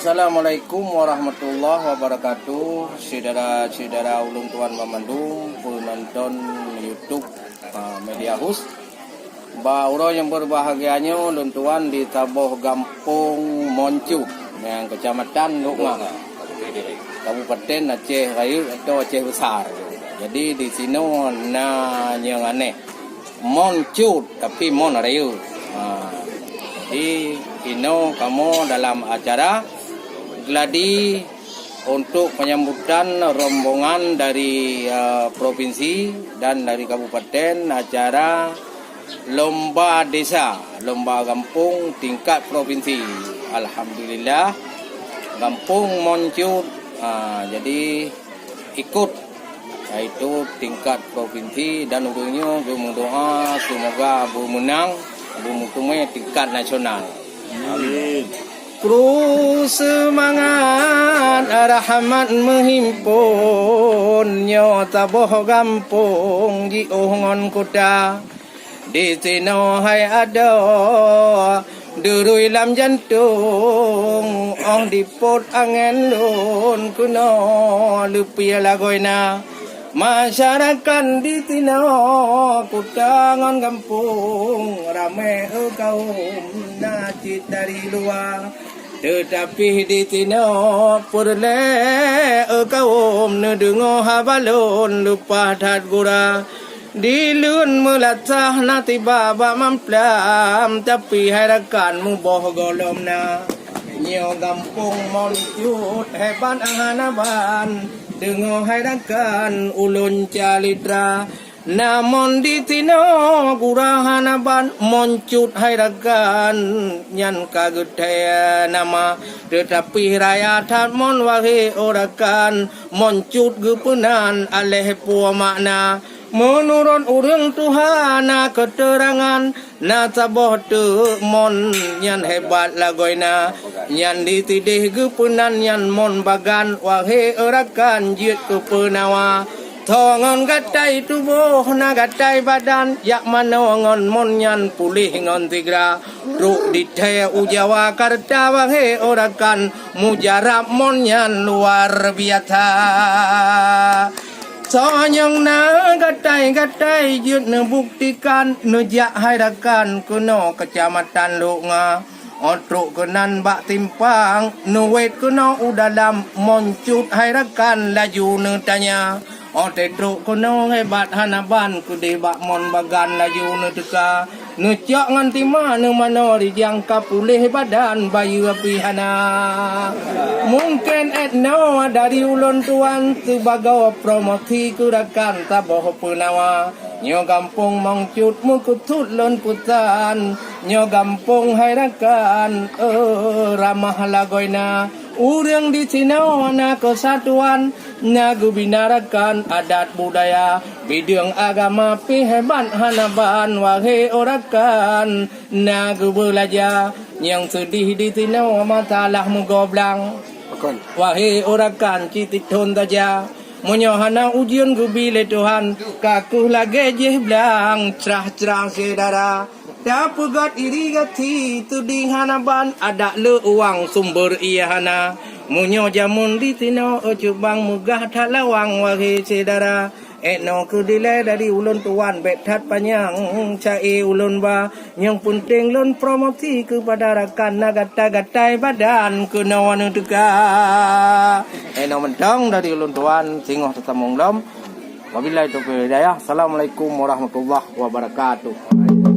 Assalamualaikum warahmatullahi wabarakatuh. Saudara-saudara ulun tuan memandung penonton YouTube Media House. Bauro yang berbahagianya ulun tuan di Taboh Gampung Moncu yang Kecamatan Lukma, Kabupaten Aceh Raya atau Aceh Besar. Jadi di sini yang aneh Moncu tapi Mon Raya. Jadi ini kamu dalam acara gladi untuk penyambutan rombongan dari provinsi dan dari kabupaten, acara lomba desa, lomba kampung tingkat provinsi. Alhamdulillah Kampung Moncut jadi ikut yaitu tingkat provinsi dan ujungnya berdoa semoga bermenang bermutumnya tingkat nasional. Amin. Terus semangat rahmat menghimpun nyota boh gampung di ongon kota di sini hai ada derui lam jantung ong di pot angin lun kuno lupi lagoina masyarakat di sini kutangan kampung ramai kaum najis dari luar tetapi di sini purle kaum nedengo habalon lupa tat gura di lun mulatah nanti baba mamplam tapi harakan mu boh golom na nyo kampung Moncut hebat anganaban dengo harakan ulun calidra namun di tino gurahanaban Moncut harakan nyan kagedaya nama tetapi rakyat mon wahe orakan Moncut gepenan aleh puwa makna menurut urang Tuhan keterangan na taboh tu mon nyan hebat lagoina nyan ditidih gepenan nyan mon bagan wahe orakan jiet kepenawa tongon gatai tubuh na gatai badan yak manongon mon nyan pulih ngon tigra ruk ditaya ujawa karta wahe orakan mujarab mon nyan luar biasa. Sonyong na gatai jut nebuktikan nejak haidakan kuno Kecamatan Lukma otruk kenan bak timpang nuwet kuno udalam Moncut haidakan laju netanya otetruk kuno hebat hanaban kude bak mon bagan laju neteka necak nganti mana mana dijangka pulih badan bayu api hana mungkin etno dari ulun tuan sebagai promosi kurakan taboh penawa nyo kampung Moncut mukutut lon putan nyo kampung haidakan ramah lagoina urang di sini na kesatuan nagu binarakan adat budaya bidang agama pi hebat hanaban wahe orakan nagu belajar yang sedih di sini masalah mugoblang wahe orakan citik ton taja menyohana ujian gubile Tuhan kaku lagi je blang cerah-cerah saudara dapat iri gati tuding hanaban ada le uang sumber iya hana munyo jamun di tino ojubang mugah tak lawang wahe saudara etno kudile dari ulun tuan betat panjang cai ulun ba yang penting lun promosi kepada rakan nagata-gatai badan kenawan tuka etno mentong dari ulun tuan singoh tetamung lom wabillahi taufiq hidayah. Assalamualaikum warahmatullahi wabarakatuh.